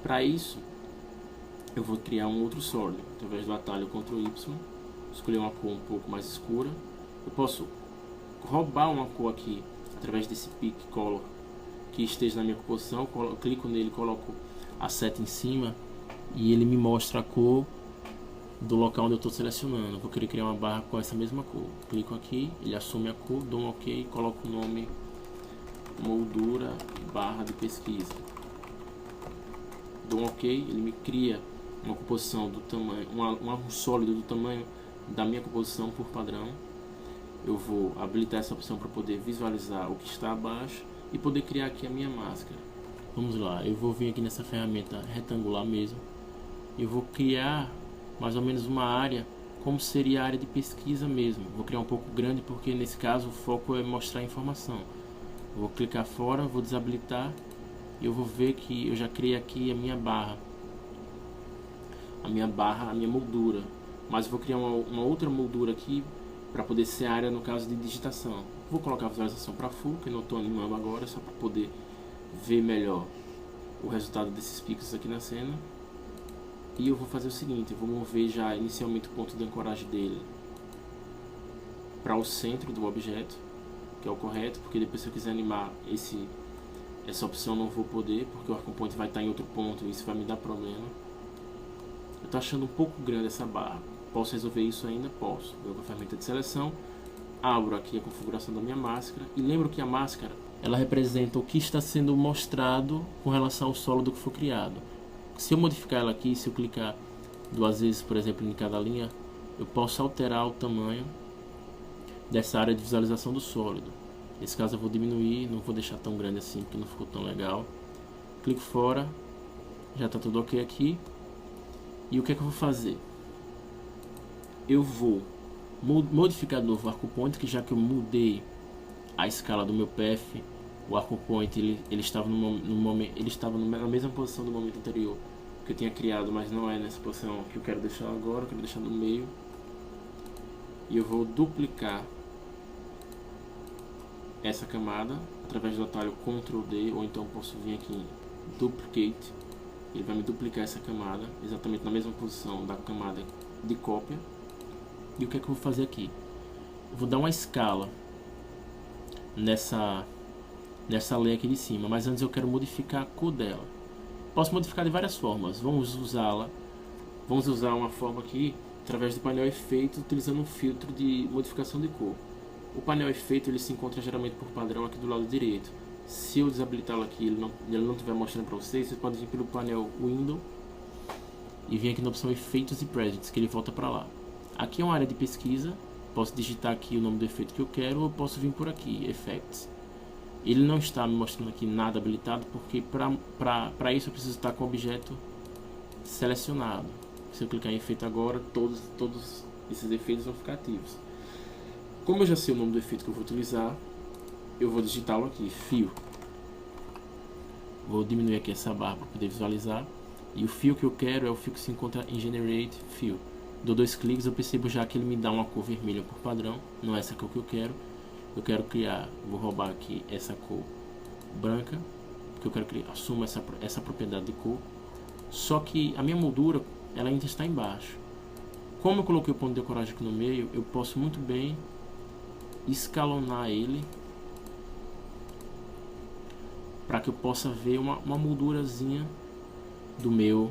Para isso, eu vou criar um outro sólido, através do atalho Ctrl Y, escolher uma cor um pouco mais escura. Eu posso roubar uma cor aqui, através desse Pick Color, que esteja na minha composição, eu clico nele, coloco a seta em cima, e ele me mostra a cor do local onde eu estou selecionando. Vou querer criar uma barra com essa mesma cor. Clico aqui, ele assume a cor, dou um OK, coloco o nome moldura barra de pesquisa. Dou um OK, ele me cria uma composição do tamanho, um sólido do tamanho da minha composição por padrão. Eu vou habilitar essa opção para poder visualizar o que está abaixo e poder criar aqui a minha máscara. Vamos lá, eu vou vir aqui nessa ferramenta retangular mesmo. Eu vou criar mais ou menos uma área como seria a área de pesquisa mesmo. Vou criar um pouco grande porque nesse caso o foco é mostrar a informação. Vou clicar fora, vou desabilitar e eu vou ver que eu já criei aqui a minha barra, a minha moldura. Mas vou criar uma outra moldura aqui para poder ser a área no caso de digitação. Vou colocar a visualização para full, que eu não estou animando agora, só para poder ver melhor o resultado desses pixels aqui na cena. E eu vou fazer o seguinte, eu vou mover já inicialmente o ponto de ancoragem dele para o centro do objeto, que é o correto, porque depois se eu quiser animar essa opção não vou poder, porque o arco point vai estar em outro ponto e isso vai me dar problema. Eu estou achando um pouco grande essa barra. Posso resolver isso ainda? Posso. Vou com a ferramenta de seleção, abro aqui a configuração da minha máscara e lembro que a máscara ela representa o que está sendo mostrado com relação ao sólido que foi criado. Se eu modificar ela aqui, se eu clicar duas vezes, por exemplo, em cada linha, eu posso alterar o tamanho dessa área de visualização do sólido. Nesse caso eu vou diminuir, não vou deixar tão grande assim, porque não ficou tão legal. Clico fora, já está tudo ok aqui. E o que é que eu vou fazer? Eu vou modificar de novo o arco point, que já que eu mudei a escala do meu PF, o arco point ele estava na mesma posição do momento anterior que eu tinha criado, mas não é nessa posição que eu quero deixar agora, eu quero deixar no meio. E eu vou duplicar essa camada através do atalho Ctrl D, ou então posso vir aqui em Duplicate, ele vai me duplicar essa camada exatamente na mesma posição da camada de cópia. E o que é que eu vou fazer aqui? Eu vou dar uma escala nessa lei aqui de cima, mas antes eu quero modificar a cor dela. Posso modificar de várias formas. Vamos usar uma forma aqui através do painel efeito, utilizando um filtro de modificação de cor. O painel efeito ele se encontra geralmente por padrão aqui do lado direito. Se eu desabilitá-lo aqui, ele não estiver mostrando para vocês, você pode vir pelo painel Window e vir aqui na opção Efeitos e Presets, que ele volta para lá. Aqui é uma área de pesquisa, posso digitar aqui o nome do efeito que eu quero, ou posso vir por aqui, Effects. Ele não está me mostrando aqui nada habilitado, porque para isso eu preciso estar com o objeto selecionado. Se eu clicar em efeito agora, todos esses efeitos vão ficar ativos. Como eu já sei o nome do efeito que eu vou utilizar, eu vou digitá-lo aqui, fio. Vou diminuir aqui essa barra para poder visualizar. E o fio que eu quero é o fio que se encontra em Generate Fio. Dou dois cliques, eu percebo já que ele me dá uma cor vermelha por padrão, não é essa cor que eu quero. Eu quero criar, vou roubar aqui essa cor branca, porque eu quero criar, assumo essa propriedade de cor. Só que a minha moldura, ela ainda está embaixo. Como eu coloquei o ponto de ancoragem aqui no meio, eu posso muito bem escalonar ele para que eu possa ver uma moldurazinha do meu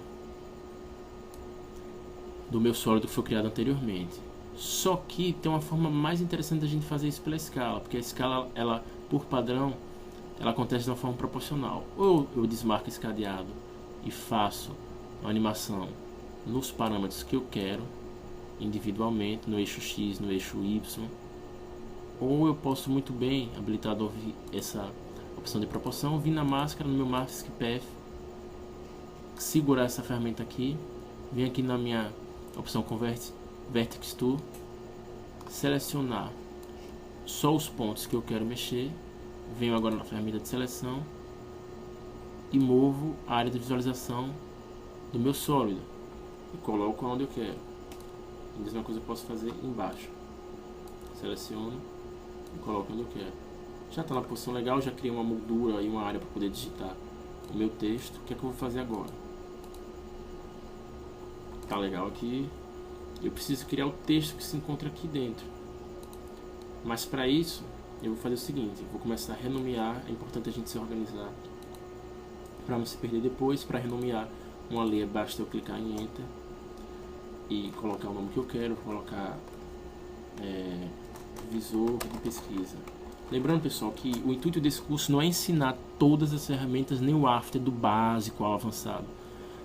sólido que foi criado anteriormente. Só que tem uma forma mais interessante da gente fazer isso pela escala, porque a escala, ela por padrão, ela acontece de uma forma proporcional. Ou eu desmarco esse cadeado e faço uma animação nos parâmetros que eu quero, individualmente, no eixo X, no eixo Y. Ou eu posso muito bem, habilitado essa opção de proporção, vir na máscara, no meu Mask Path, segurar essa ferramenta aqui, vir aqui na minha opção Convert Vertex Tool, selecionar só os pontos que eu quero mexer, venho agora na ferramenta de seleção e movo a área de visualização do meu sólido e coloco onde eu quero. A mesma coisa eu posso fazer embaixo, seleciono e coloco onde eu quero. Já está na posição legal, já criei uma moldura e uma área para poder digitar o meu texto. O que é que eu vou fazer agora? tá legal aqui. Eu preciso criar o texto que se encontra aqui dentro. Mas para isso, eu vou fazer o seguinte, eu vou começar a renomear. É importante a gente se organizar para não se perder depois. Para renomear uma leia, basta eu clicar em Enter e colocar o nome que eu quero. Vou colocar visor de pesquisa. Lembrando, pessoal, que o intuito desse curso não é ensinar todas as ferramentas, nem o after do básico ao avançado,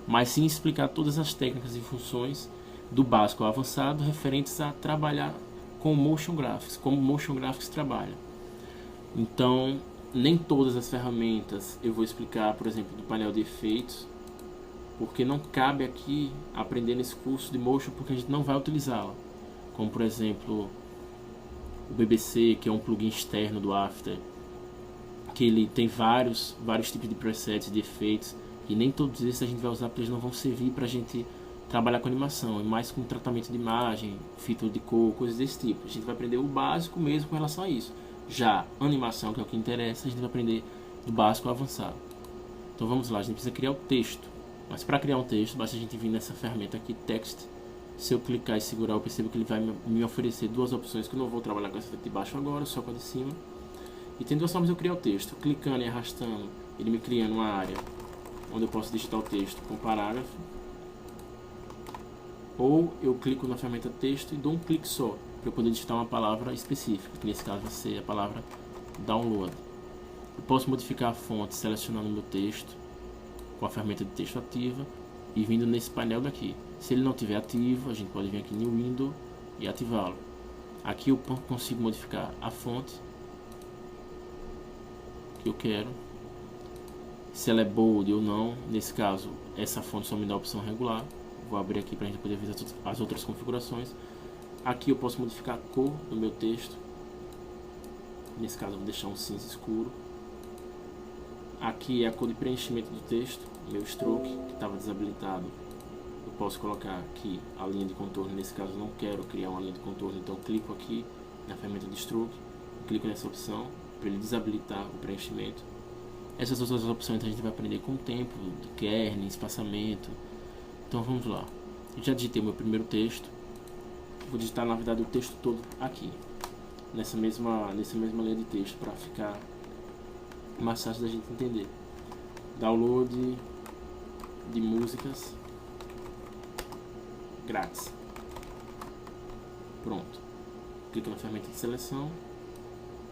mas sim explicar todas as técnicas e funções do básico ao avançado referentes a trabalhar com Motion Graphics, como Motion Graphics trabalha. Então, nem todas as ferramentas eu vou explicar, por exemplo, do painel de efeitos, porque não cabe aqui aprender nesse curso de Motion, porque a gente não vai utilizá-la. Como, por exemplo, o BBC, que é um plugin externo do After, que ele tem vários tipos de presets, de efeitos, e nem todos esses a gente vai usar porque eles não vão servir para a gente trabalhar com animação, e mais com tratamento de imagem, filtro de cor, coisas desse tipo. A gente vai aprender o básico mesmo com relação a isso. Já animação, que é o que interessa, a gente vai aprender do básico ao avançado. Então vamos lá, a gente precisa criar o texto. Mas para criar um texto, basta a gente vir nessa ferramenta aqui, Text. Se eu clicar e segurar, eu percebo que ele vai me oferecer duas opções, que eu não vou trabalhar com essa de baixo agora, só com a de cima. E tem duas formas de eu criar o texto. Clicando e arrastando, ele me criando uma área onde eu posso digitar o texto com parágrafo. Ou eu clico na ferramenta texto e dou um clique só, para eu poder digitar uma palavra específica, que nesse caso vai ser a palavra download. Eu posso modificar a fonte selecionando o meu texto com a ferramenta de texto ativa e vindo nesse painel daqui. Se ele não estiver ativo, a gente pode vir aqui no Window e ativá-lo. Aqui eu consigo modificar a fonte que eu quero, se ela é bold ou não. Nesse caso, essa fonte só me dá a opção regular. Vou abrir aqui para a gente poder ver as outras configurações. Aqui eu posso modificar a cor do meu texto. Nesse caso eu vou deixar um cinza escuro. Aqui é a cor de preenchimento do texto, meu stroke, que estava desabilitado. Eu posso colocar aqui a linha de contorno. Nesse caso eu não quero criar uma linha de contorno, então eu clico aqui na ferramenta de stroke, clico nessa opção para ele desabilitar o preenchimento. Essas outras opções a gente vai aprender com o tempo, de kernel, espaçamento. Então vamos lá. Eu já digitei o meu primeiro texto. Vou digitar na verdade o texto todo aqui, nessa mesma linha de texto, para ficar mais fácil da gente entender. Download de músicas grátis. Pronto. Clico na ferramenta de seleção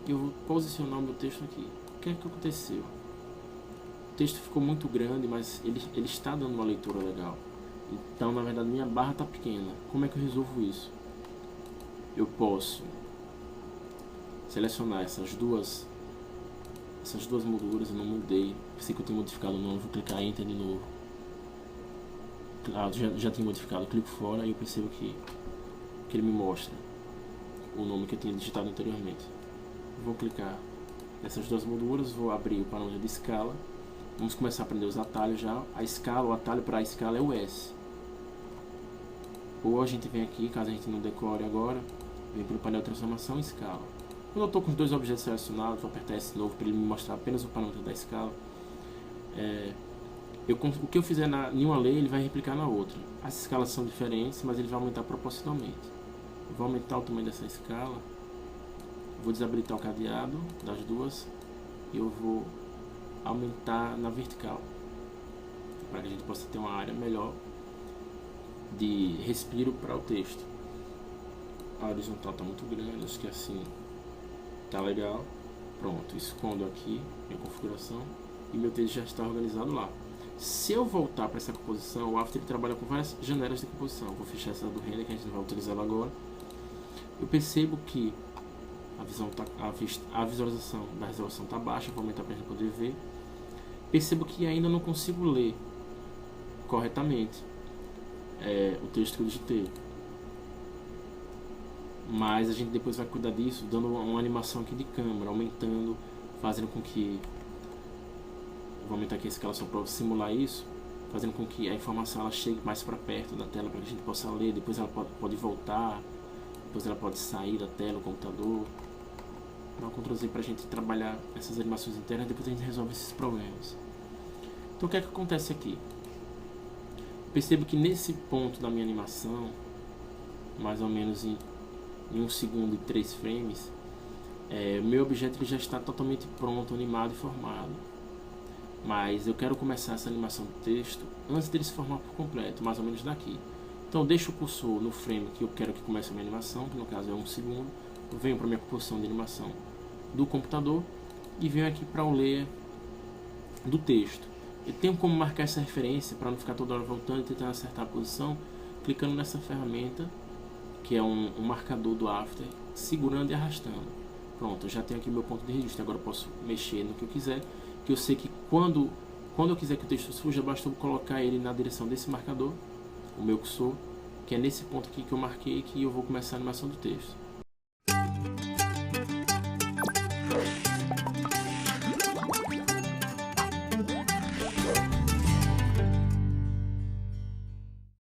e eu vou posicionar o meu texto aqui. O que é que aconteceu? O texto ficou muito grande, mas ele está dando uma leitura legal. Então, na verdade, minha barra está pequena. Como é que eu resolvo isso? Eu posso selecionar essas duas molduras. Eu não mudei, pensei que eu tinha modificado o nome. Vou clicar em Enter de novo. Claro, já tinha modificado. Eu clico fora e eu percebo que ele me mostra o nome que eu tinha digitado anteriormente. Vou clicar nessas duas molduras, vou abrir o parâmetro de escala. Vamos começar a aprender os atalhos já. O atalho para a escala é o S. Ou a gente vem aqui, caso a gente não decore agora, vem pelo painel de transformação e escala. Quando eu estou com os dois objetos selecionados, vou apertar esse novo para ele me mostrar apenas o parâmetro da escala. O que eu fizer em uma lei, ele vai replicar na outra. As escalas são diferentes, mas ele vai aumentar proporcionalmente. Eu vou aumentar o tamanho dessa escala. Vou desabilitar o cadeado das duas. E eu vou aumentar na vertical, para que a gente possa ter uma área melhor de respiro para o texto. A horizontal está muito grande, acho que assim tá legal. Pronto, escondo aqui minha configuração e meu texto já está organizado lá. Se eu voltar para essa composição, o After trabalha com várias janelas de composição. Vou fechar essa do render, que a gente não vai utilizar agora. Eu percebo que a visualização da resolução está baixa. Vou aumentar para a gente poder ver. Percebo que ainda não consigo ler corretamente o texto que eu digitei, mas a gente depois vai cuidar disso, dando uma animação aqui de câmera, aumentando, fazendo com que, vou aumentar aqui a escala só para simular isso, fazendo com que a informação ela chegue mais para perto da tela, para que a gente possa ler. Depois ela pode voltar, depois ela pode sair da tela, do computador. Dá um Ctrl Z para a gente trabalhar essas animações internas, depois a gente resolve esses problemas. Então o que é que acontece aqui? Percebo que nesse ponto da minha animação, mais ou menos em 1 segundo e 3 frames, meu objeto ele já está totalmente pronto, animado e formado. Mas eu quero começar essa animação do texto antes dele se formar por completo, mais ou menos daqui. Então eu deixo o cursor no frame que eu quero que comece a minha animação, que no caso é 1 segundo. Eu venho para a minha posição de animação do computador e venho aqui para o layer do texto. Eu tenho como marcar essa referência para não ficar toda hora voltando e tentando acertar a posição, clicando nessa ferramenta, que é um marcador do After, segurando e arrastando. Pronto, eu já tenho aqui meu ponto de registro. Agora eu posso mexer no que eu quiser, que eu sei que quando eu quiser que o texto surja, basta eu colocar ele na direção desse marcador, o meu cursor, que é nesse ponto aqui que eu marquei, que eu vou começar a animação do texto.